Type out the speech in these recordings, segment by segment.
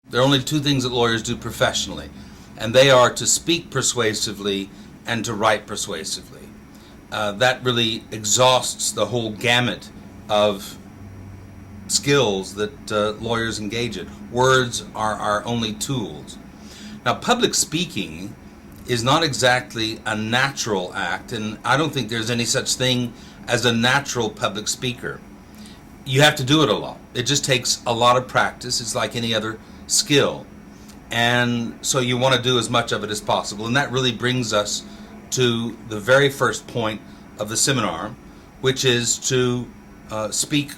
There are only two things that lawyers do professionally, and they are to speak persuasively and to write persuasively. That really exhausts the whole gamut of skills that lawyers engage in. Words are our only tools. Now, public speaking is not exactly a natural act, and I don't think there's any such thing as a natural public speaker. You have to do it a lot. It just takes a lot of practice. It's like any other skill. And so you want to do as much of it as possible. And that really brings us to the very first point of the seminar, which is to speak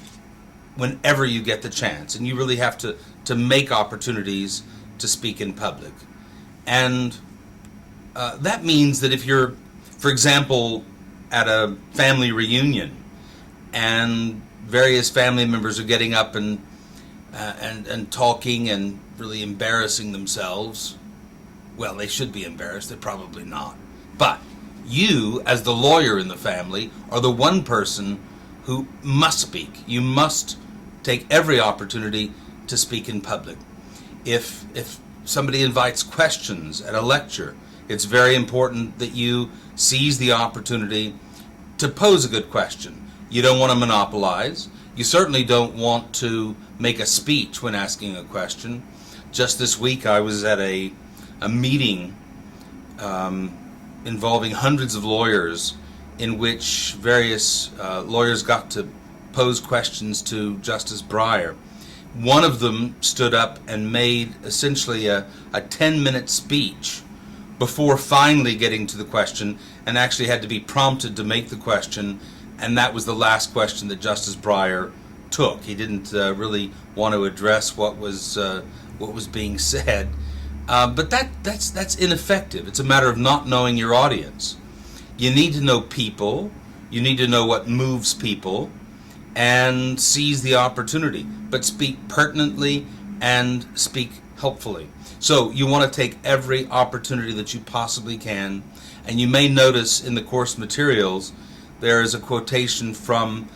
whenever you get the chance. And you really have to make opportunities to speak in public. And that means that if you're, for example, at a family reunion and various family members are getting up and talking and really embarrassing themselves, well, they should be embarrassed. They're probably not. But you, as the lawyer in the family, are the one person who must speak. You must take every opportunity to speak in public. If somebody invites questions at a lecture, it's very important that you seize the opportunity to pose a good question. You don't want to monopolize. You certainly don't want to make a speech when asking a question. Just this week I was at a meeting involving hundreds of lawyers in which various lawyers got to pose questions to Justice Bryan. One of them stood up and made essentially a 10-minute speech before finally getting to the question, and actually had to be prompted to make the question, and that was the last question that Justice Bryan took. He didn't really want to address what was being said, but that's ineffective. It's a matter of not knowing your audience. You need to know people. You need to know what moves people, and seize the opportunity, but speak pertinently and speak helpfully. So you want to take every opportunity that you possibly can, and you may notice in the course materials there is a quotation from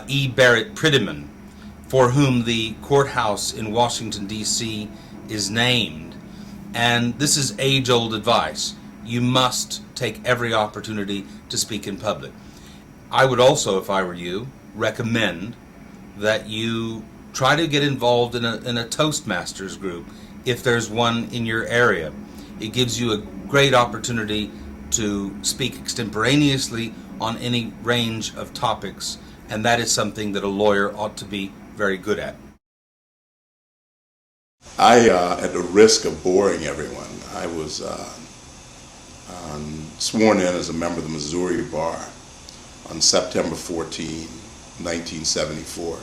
E. Barrett Prettyman, for whom the courthouse in Washington, D.C. is named. And this is age-old advice. You must take every opportunity to speak in public. I would also, if I were you, recommend that you try to get involved in a Toastmasters group if there's one in your area. It gives you a great opportunity to speak extemporaneously on any range of topics, and that is something that a lawyer ought to be very good at. At the risk of boring everyone, I was sworn in as a member of the Missouri Bar on September 14, 1974.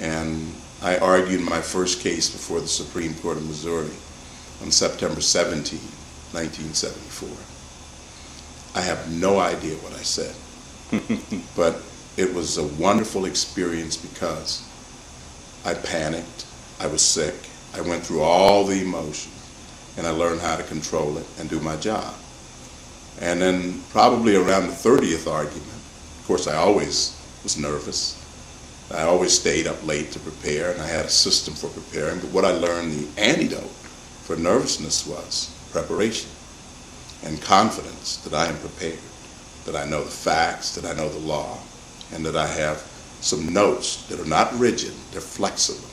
And I argued my first case before the Supreme Court of Missouri on September 17, 1974. I have no idea what I said, but it was a wonderful experience because I panicked, I was sick, I went through all the emotions, and I learned how to control it and do my job. And then probably around the 30th argument, of course I always was nervous. I always stayed up late to prepare, and I had a system for preparing, but what I learned, the antidote for nervousness, was preparation and confidence that I am prepared, that I know the facts, that I know the law, and that I have some notes that are not rigid, they're flexible.